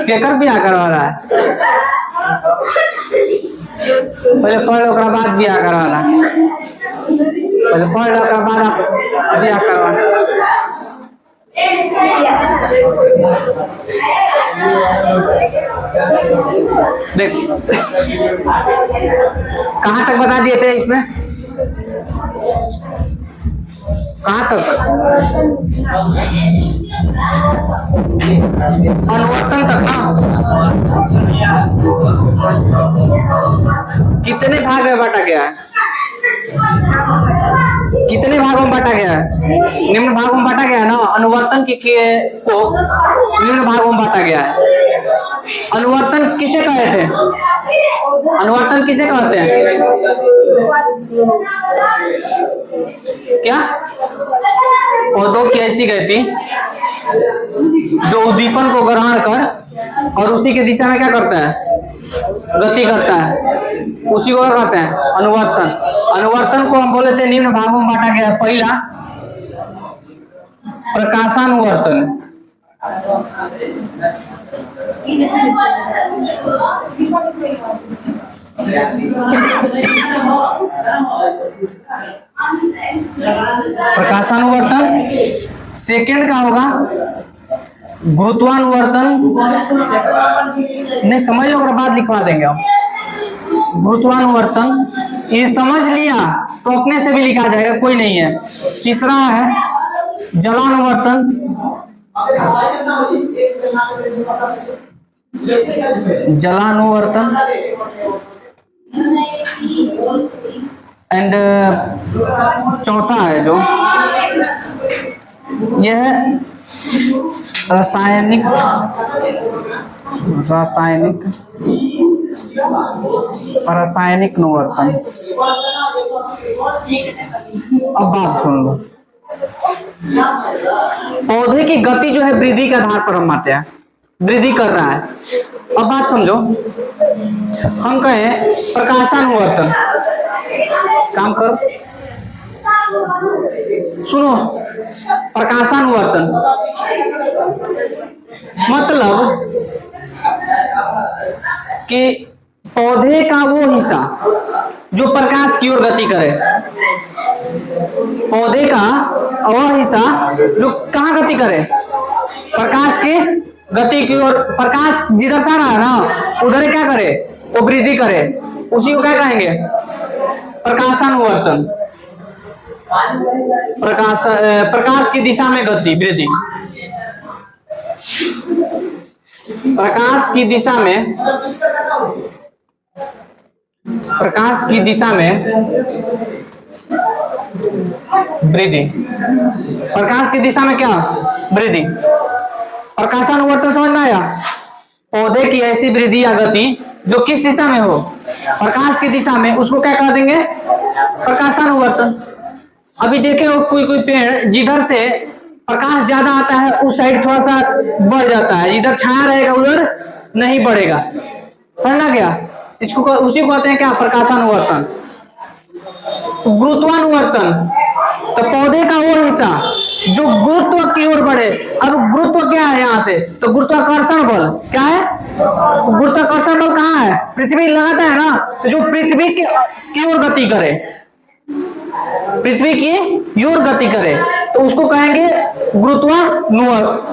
केकर बियाह करवा रहा है? पहले पढ़ लो, ओकरा बाद बियाह करवाना। पहले पढ़ लो, ओकरा बाद बियाह करवाना। देख, कहाँ तक बता दिए थे इसमें? कहाँ तक? अनुवर्तन तक ना? कितने भाग में बांटा गया है? कितने भागों में बांटा गया है? निम्न भागों में बांटा गया है ना। अनुवर्तन को निम्न भागों में बांटा गया है। अनुवर्तन किसे कहते थे? अनुवर्तन किसे कहते हैं? क्या? पौधों की ऐसी गति जो उद्दीपन को ग्रहण कर और उसी के दिशा में क्या करता है? गति करता है। उसी को कहते हैं अनुवर्तन। अनुवर्तन को हम बोले थे निम्न भागों में बांटा गया है। पहला प्रकाशानुवर्तन, प्रकाशानुवर्तन। सेकंड का होगा गुरुत्वानुवर्तन। नहीं समझ लो, और बाद लिखवा देंगे हम। गुरुत्वानुवर्तन ये समझ लिया तो अपने से भी लिखा जाएगा, कोई नहीं है। तीसरा है जलानुवर्तन। जलानुवर्तन एंड चौथा है जो यह रासायनिक अनुवर्तन। अब बात सुन लो, पौधे की गति जो है वृद्धि के आधार पर हम मानते हैं, वृद्धि कर रहा है। अब बात समझो, हम कहें प्रकाशानुवर्तन, काम करो सुनो। प्रकाशानुवर्तन मतलब कि पौधे का वो हिस्सा जो प्रकाश की ओर गति करे, पौधे का वह हिस्सा जो कहाँ गति करे? प्रकाश के गति की ओर। प्रकाश जिधर से आ रहा है ना उधर क्या करे? वो वृद्धि करे। उसी को क्या कहेंगे? प्रकाशानुवर्तन। प्रकाश की दिशा में गति, वृद्धि। प्रकाश की दिशा में, प्रकाश की दिशा में वृद्धि। प्रकाश की दिशा में क्या? वृद्धि। प्रकाशानुवर्तन समझ में आया? पौधे की ऐसी वृद्धि या गति जो किस दिशा में हो? प्रकाश की दिशा में, उसको क्या कह देंगे? प्रकाशानुवर्तन। अभी देखे हो कोई कोई पेड़ जिधर से प्रकाश ज्यादा आता है उस साइड थोड़ा सा बढ़ जाता है, इधर छाया रहेगा उधर नहीं बढ़ेगा। समझना क्या? इसको उसी को कहते हैं क्या? प्रकाशानुवर्तन। गुरुत्वानुवर्तन तो पौधे का वो हिस्सा जो गुरुत्व की ओर बढ़े। अब गुरुत्व क्या है यहाँ से? तो गुरुत्वाकर्षण बल क्या है? गुरुत्वाकर्षण बल कहाँ है? पृथ्वी लगाता है ना, तो जो पृथ्वी की ओर गति करे, पृथ्वी की ओर गति करे तो उसको कहेंगे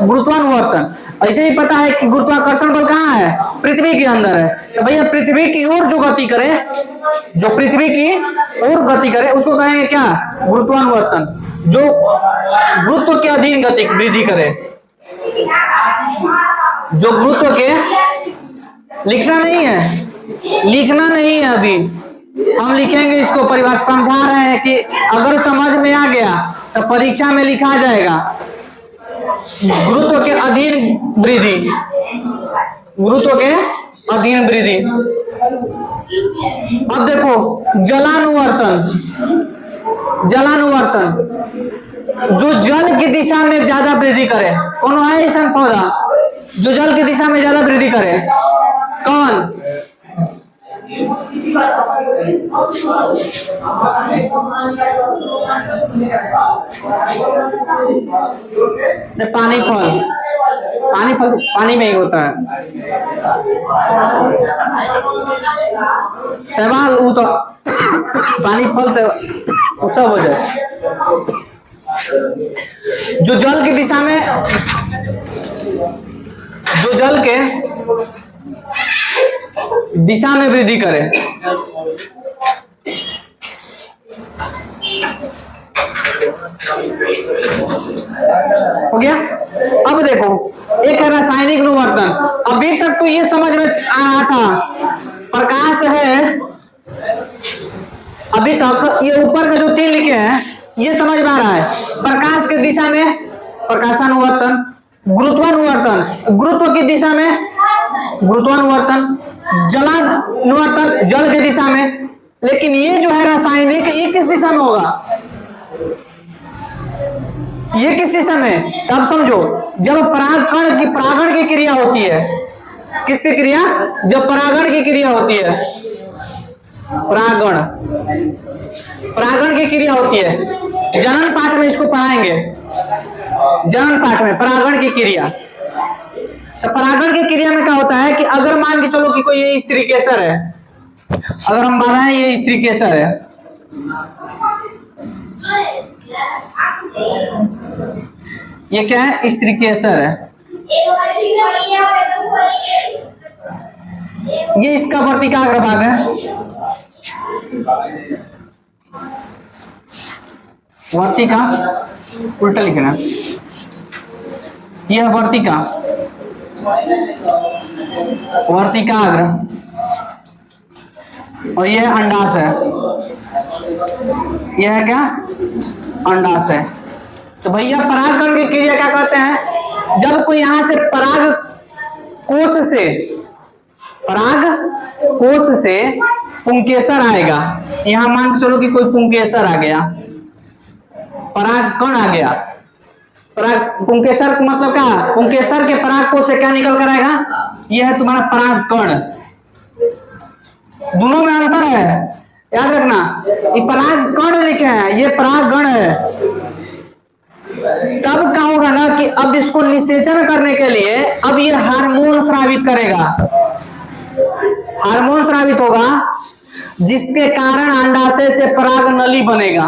गुरुत्वानुवर्तन। ऐसे ही पता है कि गुरुत्वाकर्षण बल कहाँ है? पृथ्वी के अंदर है। तो भैया पृथ्वी की ओर जो गति करे, जो पृथ्वी की ओर गति करे उसको कहेंगे क्या? गुरुत्वानुवर्तन। जो गुरुत्व के अधीन गति वृद्धि करे, जो गुरुत्व के, लिखना नहीं है, लिखना नहीं है, अभी हम लिखेंगे इसको। परिभाषा समझा रहे हैं कि अगर समझ में आ गया तो परीक्षा में लिखा जाएगा। गुरुत्व के अधीन वृद्धि, गुरुत्व के अधीन वृद्धि। अब देखो जलानुवर्तन, जलानुवर्तन जो जल की दिशा में ज्यादा वृद्धि करे, कौन है ऐसा पौधा जो जल की दिशा में ज्यादा वृद्धि करे? कौन? पानी फल, पानी फल पानी में ही होता है। सवाल वो तो पानी फल से वो सब हो जाए। जो जल की दिशा में, जो जल के दिशा में वृद्धि करे। हो गया? अब देखो, एक है रासायनिक अनुवर्तन। अभी तक तो ये समझ में आ रहा था प्रकाश है, अभी तक ये ऊपर का जो 3 लिखे हैं ये समझ में आ रहा है। प्रकाश की दिशा में प्रकाशानुवर्तन, गुरुत्वानुवर्तन, गुरुत्व की दिशा में गुरुत्वानुवर्तन, जलानुवर्तन जल की दिशा में। लेकिन ये जो है रासायनिक, ये किस दिशा में होगा? ये किस दिशा में? अब समझो, जब परागकण की परागण की क्रिया होती है, किसकी क्रिया? जब परागण की क्रिया होती है, परागण, परागण की क्रिया होती है। जनन पाठ में इसको पढ़ाएंगे, जनन पाठ में परागण की क्रिया। तो परागण की क्रिया में क्या होता है कि अगर मान के चलो कि कोई ये स्त्री केसर है, अगर हम बताएं ये स्त्री केसर है, ये क्या है? स्त्री केसर है। ये इसका वर्तिका अग्रभाग है, वर्तिका उल्टा लिखना, यह वर्तिका, वर्तिकाग्र, और यह अंडाशय है। यह है क्या? अंडाशय है। तो भैया परागकण की क्रिया क्या कहते हैं? जब कोई यहां से पराग कोश से पुंकेसर आएगा, यहां मान के चलो कि कोई पुंकेसर आ गया, परागकण आ गया। पुंकेसर मतलब क्या? पुंकेसर के पराग कोश से क्या निकल कर आएगा? यह है तुम्हारा परागकण। दोनों में अंतर है, याद रखना। ये परागकण लिखे हैं, ये परागगण है। तब क्या होगा ना कि अब इसको निषेचन करने के लिए अब ये हार्मोन स्रावित करेगा, हार्मोन स्रावित होगा, जिसके कारण अंडाशय से पराग नली बनेगा।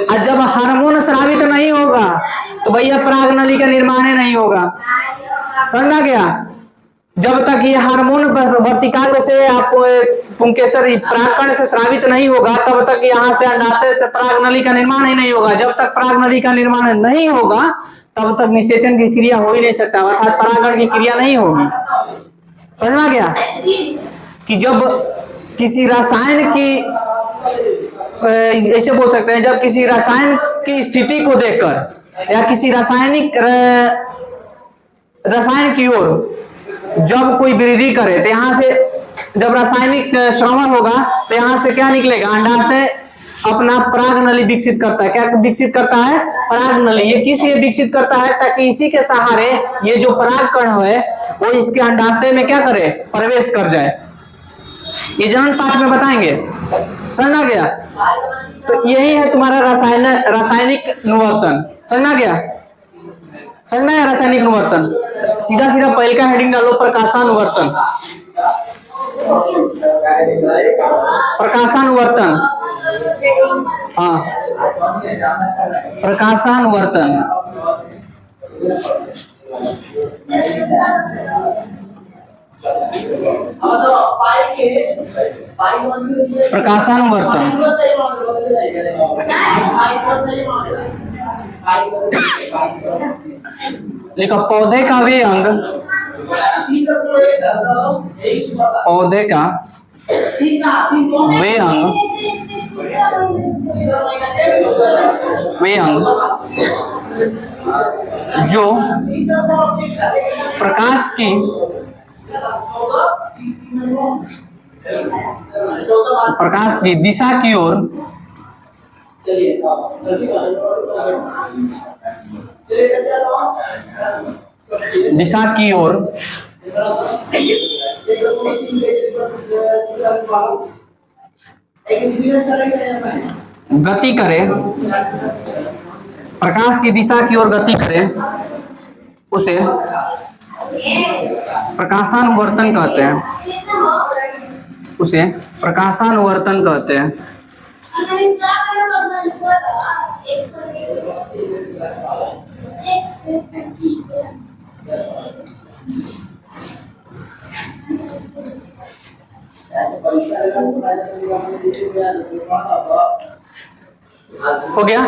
और जब हार्मोन स्रावित नहीं होगा तो भैया पराग नली का निर्माण नहीं होगा। समझ गया? जब तक ये हार्मोन वर्तिकाग्र से आप पुंकेसर परागकण से स्रावित नहीं होगा, तब तक यहाँ से अंडाशय से पराग नली का निर्माण ही नहीं होगा। जब तक पराग नली का निर्माण नहीं होगा तब तक निषेचन की क्रिया हो ही नहीं सकता, अर्थात परागण की क्रिया नहीं होगी। समझ में आ गया? कि जब किसी रसायन की, ऐसे बोल सकते हैं, जब किसी रसायन की स्थिति को देखकर या किसी रसायन की ओर जब कोई वृद्धि करे तो यहाँ से जब रासायनिक श्रवण होगा तो यहाँ से क्या निकलेगा? अंडाशय अपना पराग नली विकसित करता है। क्या विकसित करता है? पराग नली। ये किस लिए विकसित करता है? ताकि इसी के सहारे ये जो परागकण है वो इसके अंडाशय में क्या करे? प्रवेश कर जाए। ये जनन पाठ में बताएंगे। समझ आ गया? तो यही है तुम्हारा रासायनिक अनुवर्तन। समझ आ गया? समझ में आया? रासायनिक अनुवर्तन सीधा सीधा पहले का हेडिंग डालो, प्रकाशानुवर्तन। प्रकाशानुवर्तन, हाँ, प्रकाशानुवर्तन। प्रकाशानुवर्तन लिखो, पौधे का वे अंग, पौधे का वे अंग, वे अंग जो प्रकाश की दिशा की ओर दिशा की ओर गति करे, प्रकाश की दिशा की ओर गति करे, उसे प्रकाशानुवर्तन कहते हैं। उसे प्रकाशानुवर्तन कहते हैं। हो गया?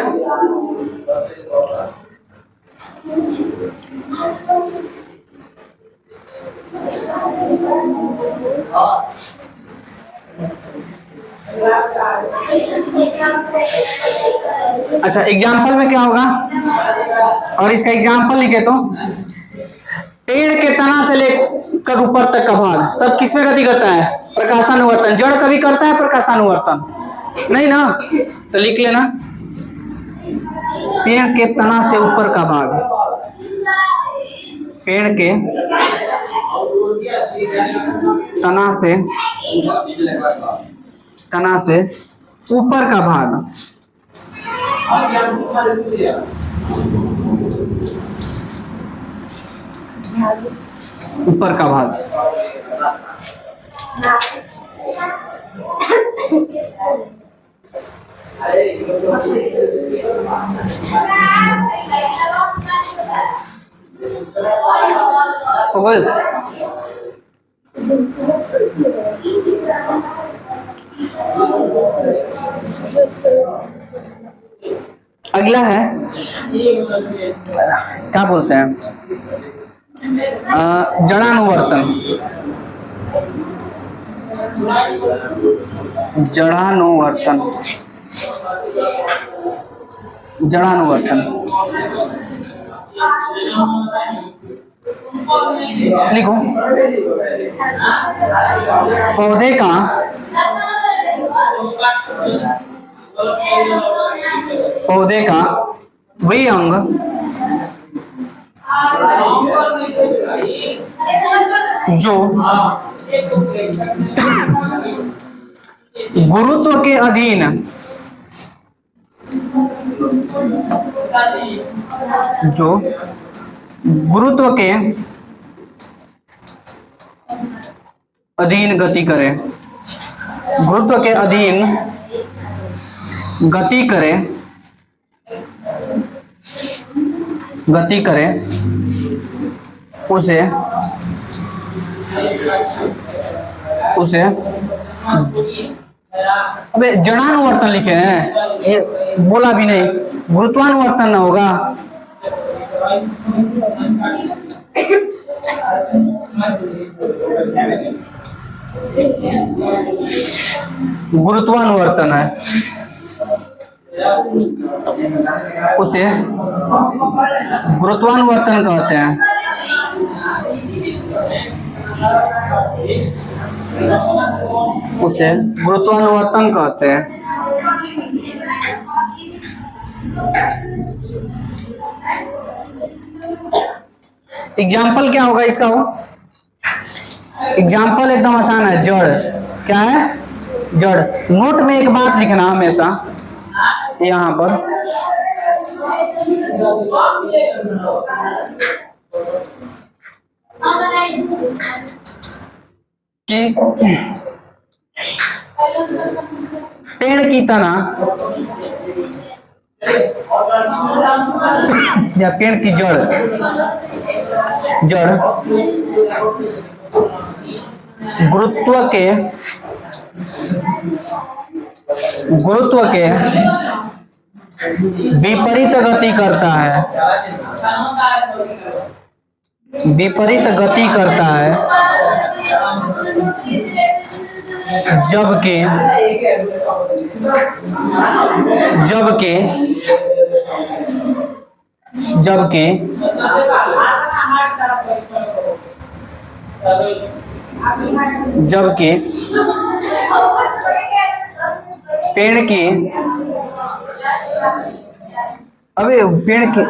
अच्छा, एग्जाम्पल में क्या होगा? और इसका एग्जाम्पल लिखे तो पेड़ के तना से लेकर ऊपर तक का भाग सब किसमें गति करता है? प्रकाशानुवर्तन। जड़ कभी करता है प्रकाशानुवर्तन? नहीं ना, तो लिख लेना पेड़ के तना से ऊपर का भाग, पेड़ के तना से ऊपर का भाग, ऊपर का भाग अगला है क्या बोलते हैं? जड़ानुवर्तन। जड़ानुवर्तन लिखो। पौधे का वही अंग जो गुरुत्व के अधीन गति करे, गुरुत्व के अधीन गति करे उसे अबे जड़ानुवर्तन लिखे हैं, ये बोला भी नहीं, गुरुत्वानुवर्तन ना होगा। गुरुत्वानुवर्तन है, उसे गुरुत्वानुवर्तन कहते हैं। उसे गुरुत्वानुवर्तन कहते हैं। एग्जाम्पल क्या होगा इसका? हो एग्जाम्पल एकदम आसान है। जड़ क्या है? जड़। नोट में एक बात लिखना हमेशा यहाँ पर कि पेड़ की तना या पेड़ की जड़ गुरुत्व के विपरीत गति करता है, जबकि पेड़ की अबे पेड़ की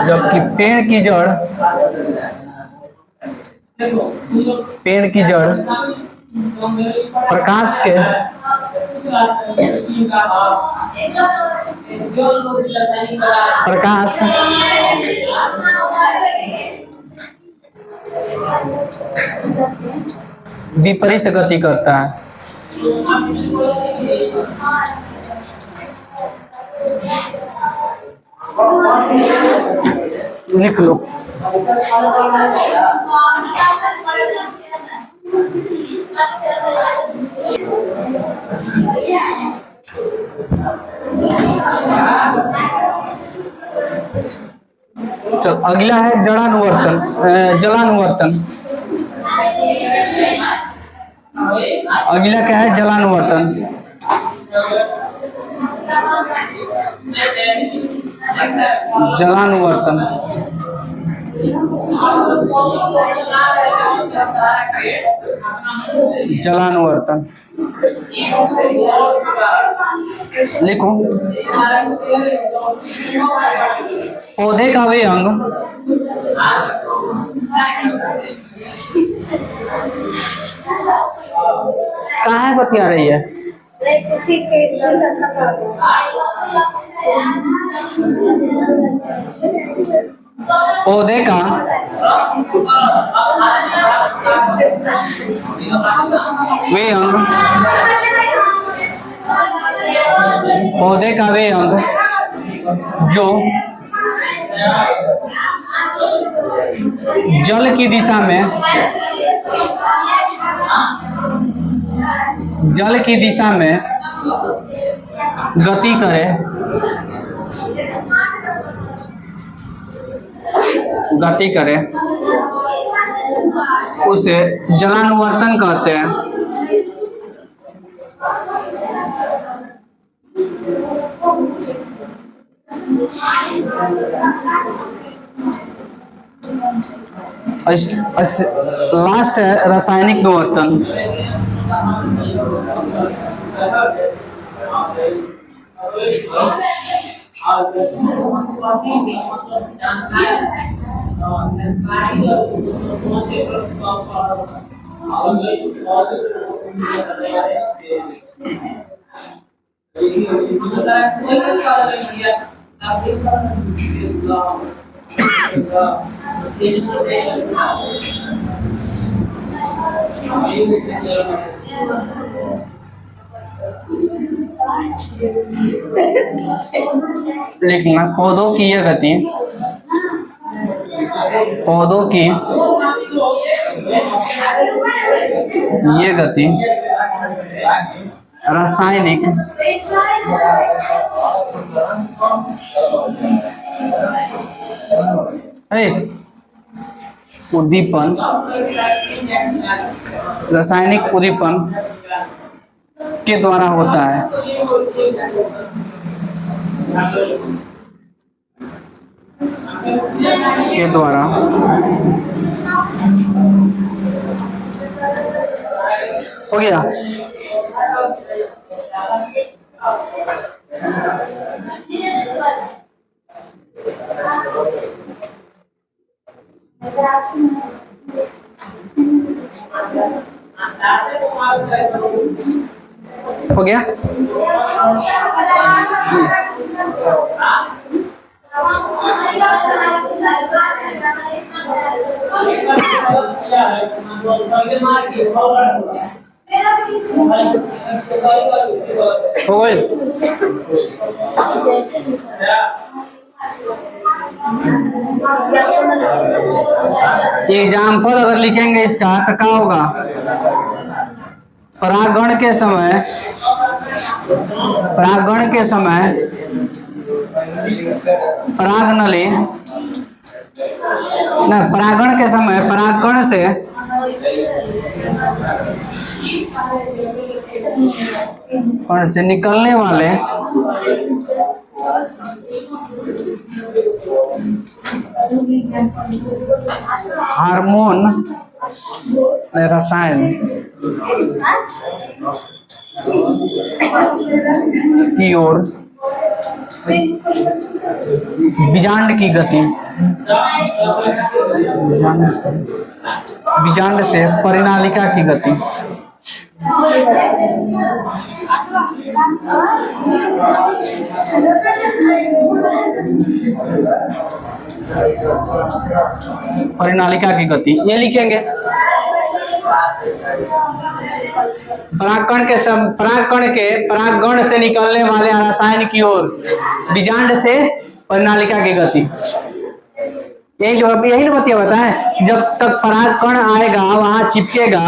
जबकि पेड़ की जड़ प्रकाश के विपरीत गति करता है। लिख लो। तो अगला है जलानुवर्तन। अगला क्या है? जलानुवर्तन। जलानुवर्तन जलानुवर्तन लिखो। पौधे का वे अंग कहाँ बतिया रही है? पौधे का वे अंग, पौधे का वे अंग जो जल की दिशा में गति करे उसे जलानुवर्तन कहते हैं। लास्ट है रासायनिक विवर्तन। लिखना पौधों की यह गति, पौधों की ये गति रासायनिक उद्दीपन, रासायनिक उद्दीपन के द्वारा होता है। के द्वारा हो गया। हो गया। हो गए। एग्जाम्पल अगर लिखेंगे इसका तो क्या होगा? परागण के समय परागनली न, परागण के समय परागण से कर्ण से निकलने वाले हार्मोन रसायन की ओर बीजांड की गति बीजांड से परिनालिका की गति परिनालिका की गति ये लिखेंगे। परागकण से निकलने वाले रसायन की ओर बीजांड से परिनालिका की गति यही बतिया बताए। जब तक परागकण आएगा वहां चिपकेगा,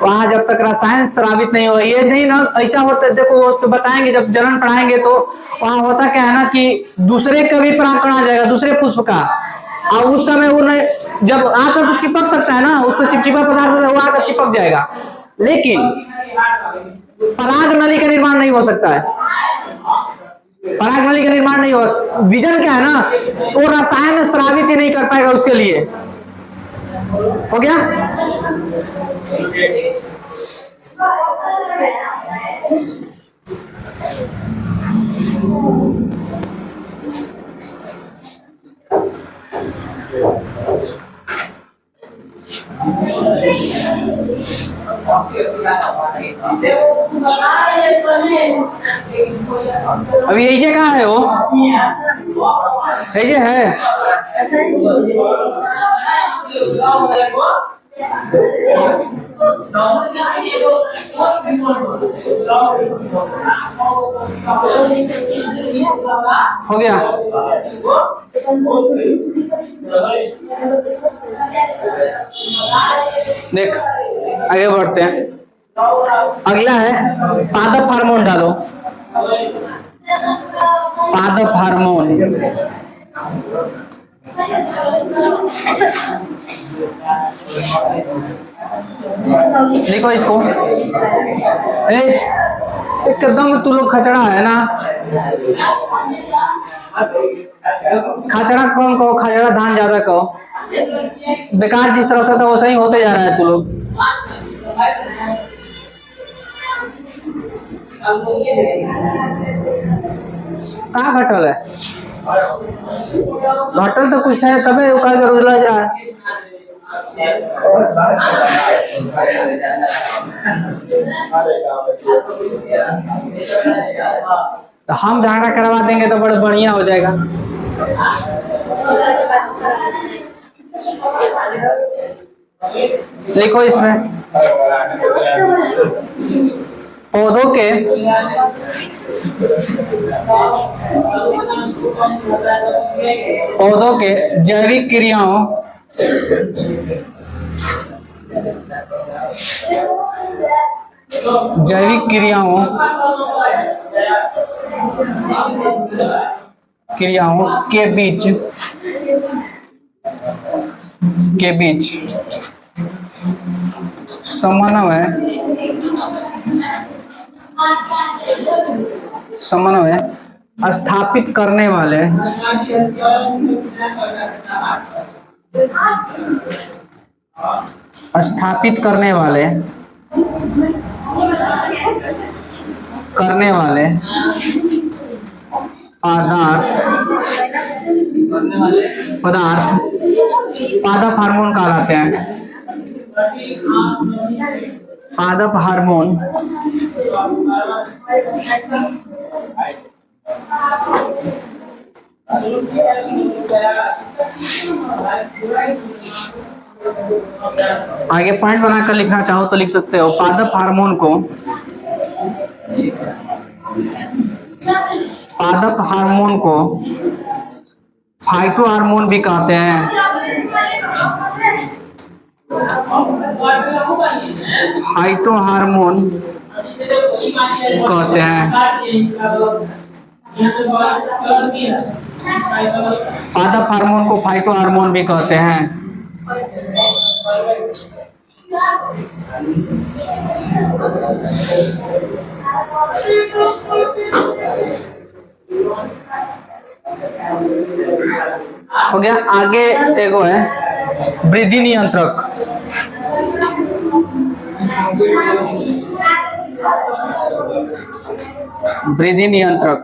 वहां जब तक रसायन स्रावित नहीं होगा। ये नहीं ना ऐसा होता है, देखो उसको बताएंगे जब जनन पढ़ाएंगे तो वहां होता क्या है ना कि दूसरे का भी परागकण आ जाएगा, दूसरे पुष्प का, और उस समय वो नहीं जब आकर तो चिपक सकता है ना, उस पर चिपचिपा पदार्थ होता है वो आकर चिपक जाएगा, लेकिन पराग नली का निर्माण नहीं हो सकता है। पराग नली का निर्माण नहीं होगा। बीजन क्या है ना, वो रसायन स्रावित ही नहीं कर पाएगा, उसके लिए हो गया। अभी यही कहाँ है वो, यही है हो गया। देख आगे बढ़ते हैं। अगला है पादप हार्मोन। डालो पादप हार्मोन। लिखो इसको। एकदम तू लोग खचड़ा है ना, खचड़ा कौन कहो, खचड़ा धान ज्यादा कहो, बेकार जिस तरह से था वैसा ही होते जा रहा है तू लोग। कहाँ घटल है, घटल तो कुछ है तबे का जरूर लग रहा है। तो हम झगड़ा करवा देंगे तो बड़ा बढ़िया हो जाएगा। लिखो इसमें पौधों के जैविक क्रियाओं के बीच समन्वय स्थापित करने वाले पदार्थ पादप हार्मोन कहलाते हैं। पादप हार्मोन आगे पॉइंट बनाकर लिखना चाहो तो लिख सकते हो। पादप हार्मोन को फाइटो हार्मोन भी कहते हैं। फाइटो हार्मोन कहते हैं। पादप हार्मोन को फाइटो हार्मोन भी कहते हैं। हो गया। आगे एगो है वृद्धि नियंत्रक। वृद्धि नियंत्रक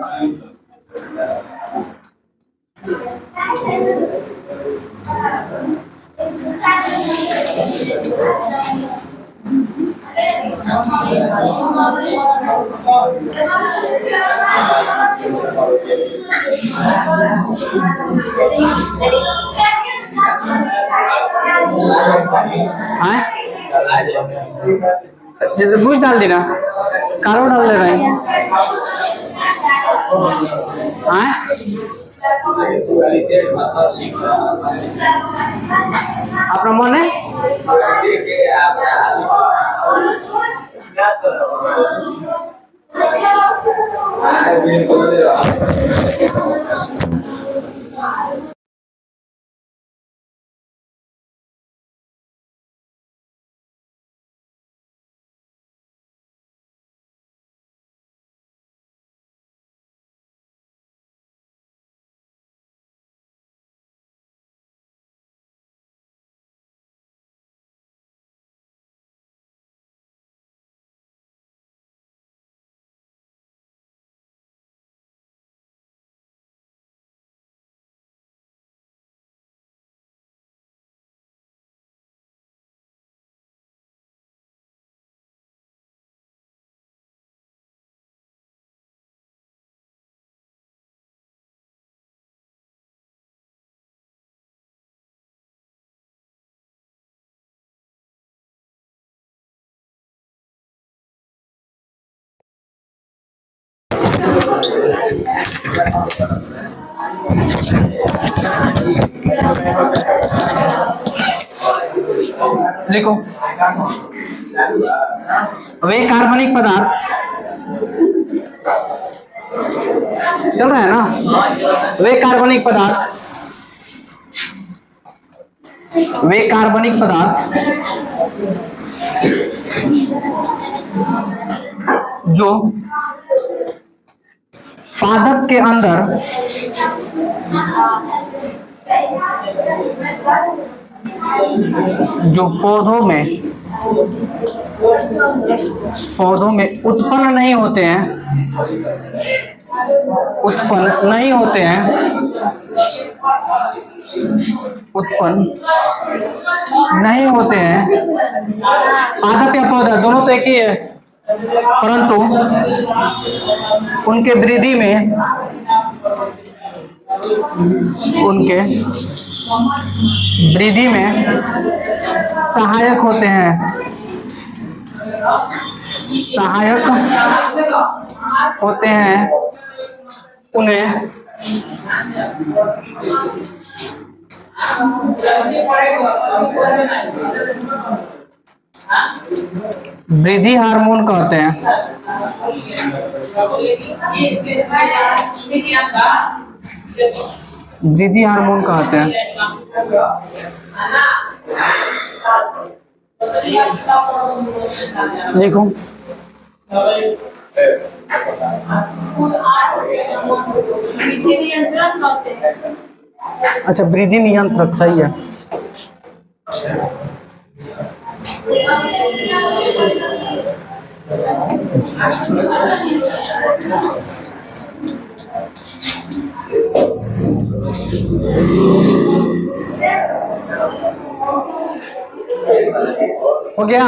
दूध डाल देना, कारो डाल दे रहे हैं। अपना मन है लिखो। वे कार्बनिक पदार्थ चल रहा है ना। वे कार्बनिक पदार्थ जो पादप के अंदर जो पौधों में उत्पन्न नहीं होते हैं, पादप या पौधा दोनों तो एक ही है, परंतु उनके वृद्धि में सहायक होते हैं उन्हें वृद्धि हार्मोन कहते हैं। वृद्धि हार्मोन कहते हैं। देखो अच्छा, वृद्धि नियंत्रक सही है। हो गया।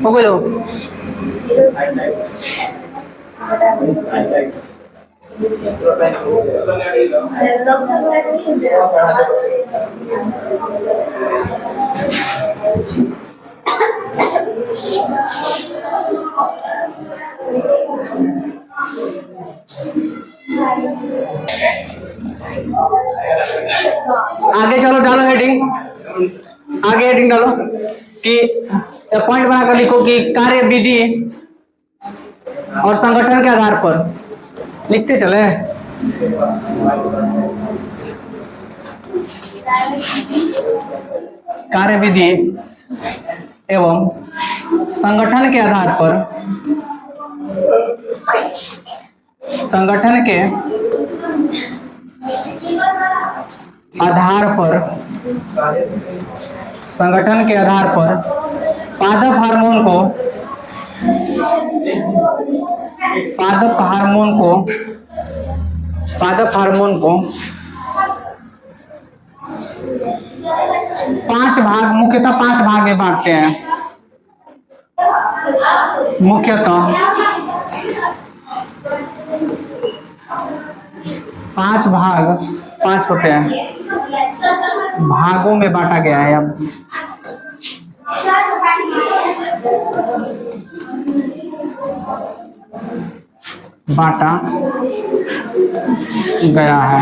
हो गया। आगे चलो, डालो हेडिंग। आगे हेडिंग डालो कि पॉइंट बनाकर लिखो कि कार्य विधि और संगठन के आधार पर लिखते चले। कार्य विधि एवं संगठन के आधार पर पादप हार्मोन को 5 भाग, मुख्यतः 5 भाग में बांटते हैं। मुख्यतः 5 भाग, 5 होते हैं, भागों में बांटा गया है। अब बांटा गया है,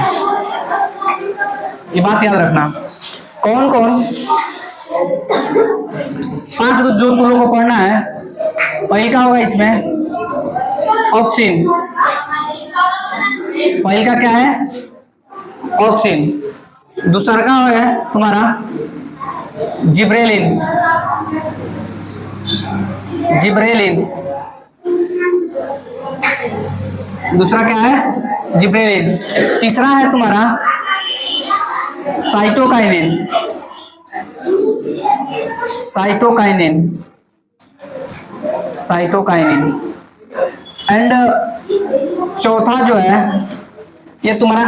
ये बात याद रखना। कौन कौन 5 जो तुम लोगों को पढ़ना है, पहली का होगा इसमें ऑक्सिन। पहली का क्या है? ऑक्सिन। दूसरा का है तुम्हारा जिब्रेलिन्स। दूसरा क्या है? जिब्रेलिन्स। तीसरा है तुम्हारा साइटोकाइनिन। एंड चौथा जो है ये तुम्हारा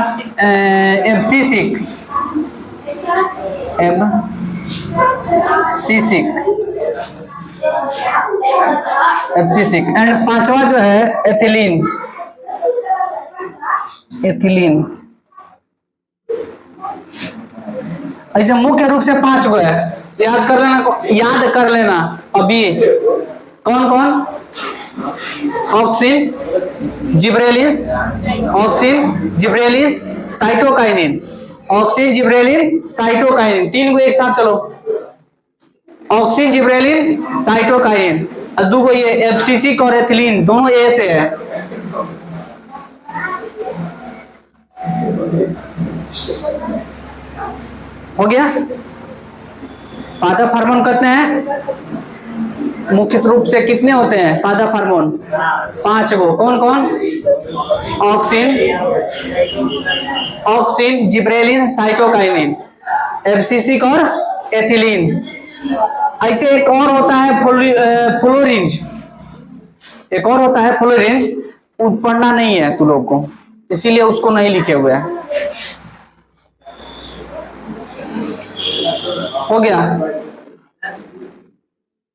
एब्सिसिक। एंड पांचवा जो है एथिलीन। ऐसे मुख्य रूप से 5 गो है, याद कर लेना अभी। कौन कौन? Auxin, gibberellins, cytokinin. Auxin, gibberellin, cytokinin, 3 को एक साथ चलो। Auxin, gibberellin, cytokinin. और 2 को ये एब्सिसिक और एथिलीन, दोनों ए से है। हो गया? पादप हार्मोन कहते हैं मुख्य रूप से कितने होते हैं पादप हार्मोन? 5 गो। कौन कौन? ऑक्सिन, जिब्रेलिन, साइटोकाइनिन, एब्सिसिक और एथिलीन। ऐसे एक और होता है फ्लोरिंज। पढ़ना नहीं है तुम लोग को, इसीलिए उसको नहीं लिखे हुए हैं। हो गया?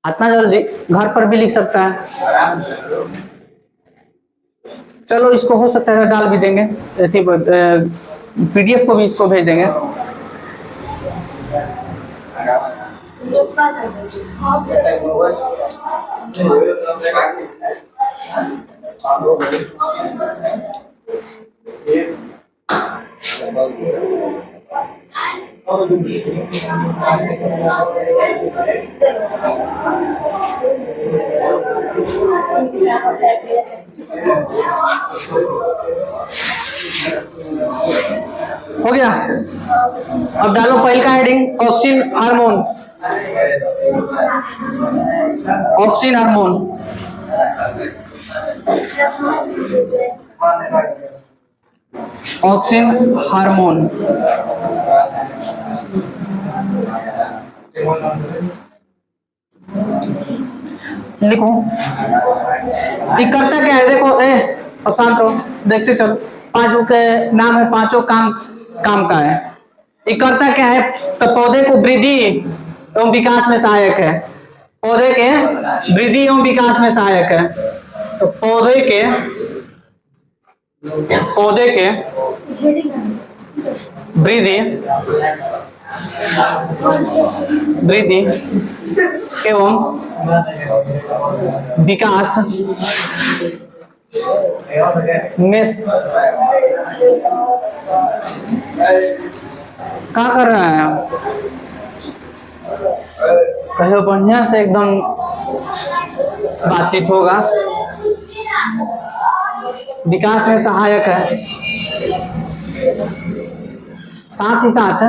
इतना जल्दी घर पर भी लिख सकता है। चलो इसको हो सकता है डाल भी देंगे, पीडीएफ को भी इसको भेज देंगे। हो गया? अब डालो पहले का हेडिंग ऑक्सिन हार्मोन। लिखो ये करता क्या है? देखो अब शांत रहो, देखते चलो। 5 के नाम है, 5 काम का है। ये करता क्या है? तो पौधे को वृद्धि एवं विकास में सहायक है। पौधे के वृद्धि एवं विकास में सहायक है। तो पौधे के वृद्धि एवं विकास में क्या कर रहा है? कहो बढ़िया से एकदम बातचीत होगा। विकास में सहायक है, साथ ही साथ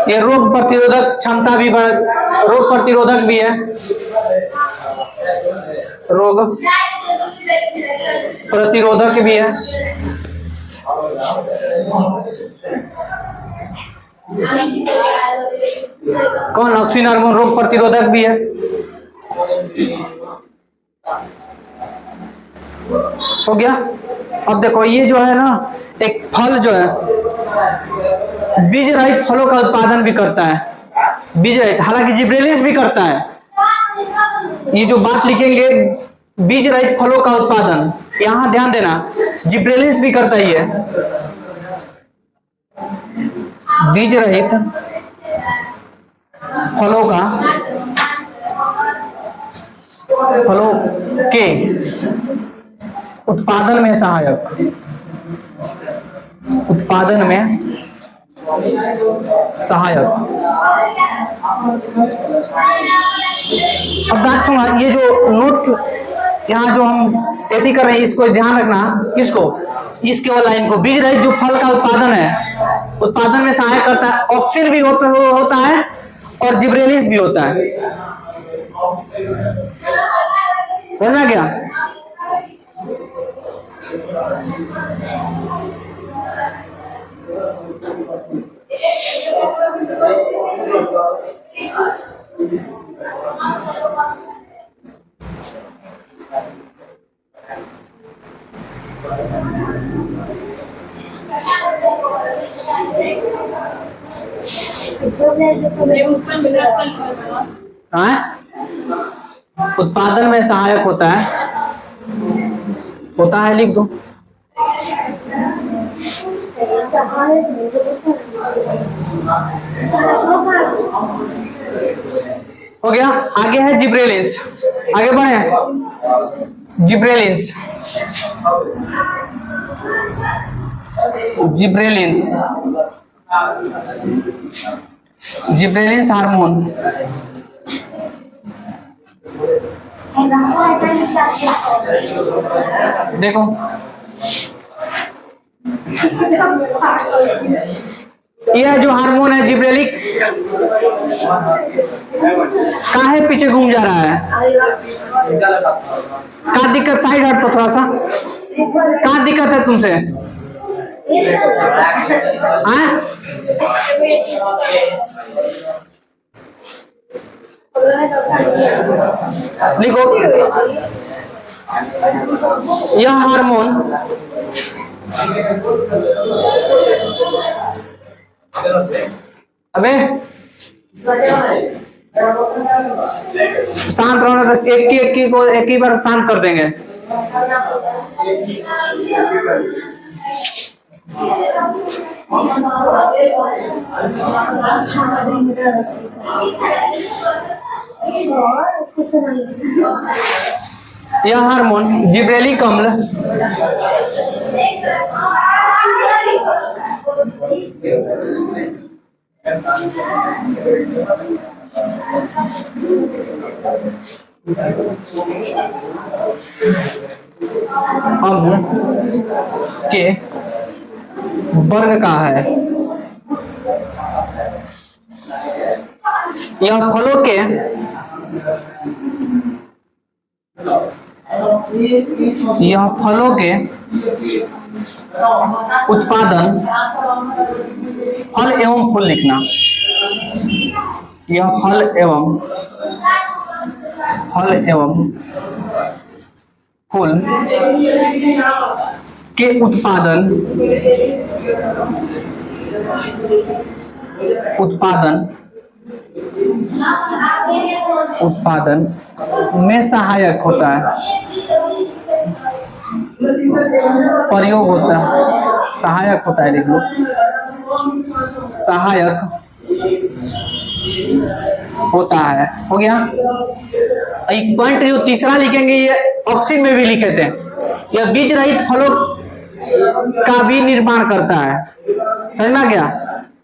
ये रोग प्रतिरोधक क्षमता भी रोग प्रतिरोधक भी है, रोग प्रतिरोधक भी है। कौन? ऑक्सीजन हार्मोन रोग प्रतिरोधक भी है। हो गया। अब देखो ये जो है ना, एक फल जो है बीज रहित फलों का उत्पादन भी करता है। बीज रहित, हालांकि जिब्रेलिंस भी करता है। ये जो बात लिखेंगे बीज रहित फलों का उत्पादन, यहां ध्यान देना, जिब्रेलिंस भी करता ही है। बीज रहित फलों के उत्पादन में सहायक, उत्पादन में सहायक। अब बात सुना, ये जो नोट यहाँ जो हम एथी कर रहे हैं, इसको ध्यान रखना। किसको? इस केवल लाइन को। बीज रहित जो फल का उत्पादन है, उत्पादन में सहायक करता है। ऑक्सिन भी होता है और जिब्रेलिंस भी होता है। समझना क्या? उत्पादन में सहायक होता है, लिख दो। हो गया। आगे है जिब्रेलिंस, आगे बढ़े। जिब्रेलिंस, जिब्रेलिंस, जिब्रेलिंस हार्मोन। देखो यह जो हार्मोन है जिब्रेलिक, काहे पीछे घूम जा रहा है? क्या दिक्कत? साइड हट तो थोड़ा सा। क्या दिक्कत है तुमसे? लिखो, यह हार्मोन अबे शांत रहना, तो एक ही बार शांत कर देंगे। यह हार्मोन जिब्रेलिक अम्ल अम्ल के वर्ग का है। यह फलों के उत्पादन, फल एवं फूल लिखना। यह फल एवं फूल के उत्पादन में सहायक होता है, प्रयोग होता है, सहायक होता है। देखो सहायक होता है। हो गया। एक पॉइंट जो तीसरा लिखेंगे, ये ऑक्सीन में भी लिखे थे। यह बीज रहित फलों का भी निर्माण करता है। समझना क्या?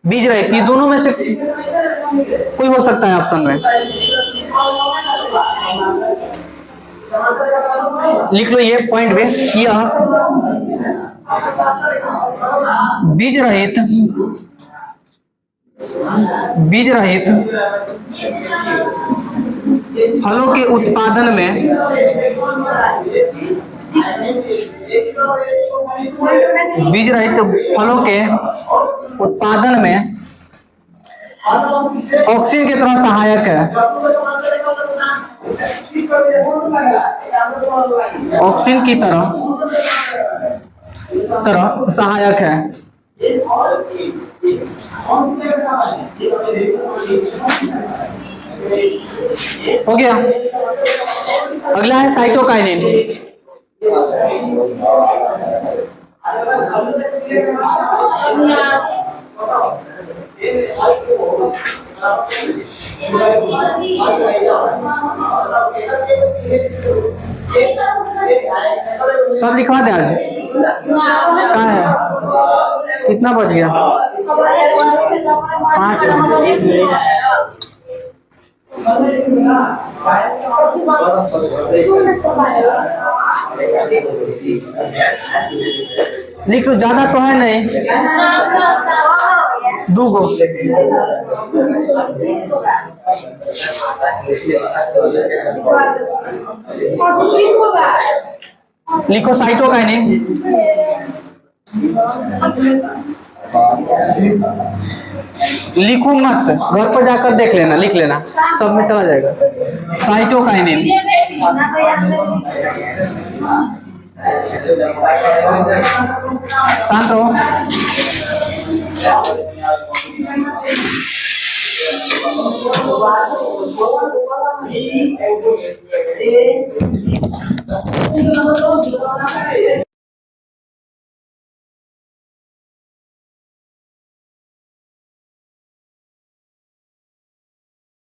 बीज रहित, ये दोनों में से कोई हो सकता है ऑप्शन में। लिख लो ये पॉइंट में, यह बीज रहित फलों के उत्पादन में ऑक्सीजन की तरह सहायक है। ऑक्सीजन की तरह सहायक है। हो गया। अगला है साइटोकाइनिन। सब लिखवा दे आज। कहाँ है? कितना बज गया? 5। लिख लो, ज्यादा तो है नहीं, 2 गो। लिखो साइटोकाइनिन। लिखो मत, घर पर जाकर देख लेना, लिख लेना, सब में चला जाएगा। साइटोकाइनिन। शांत रहो।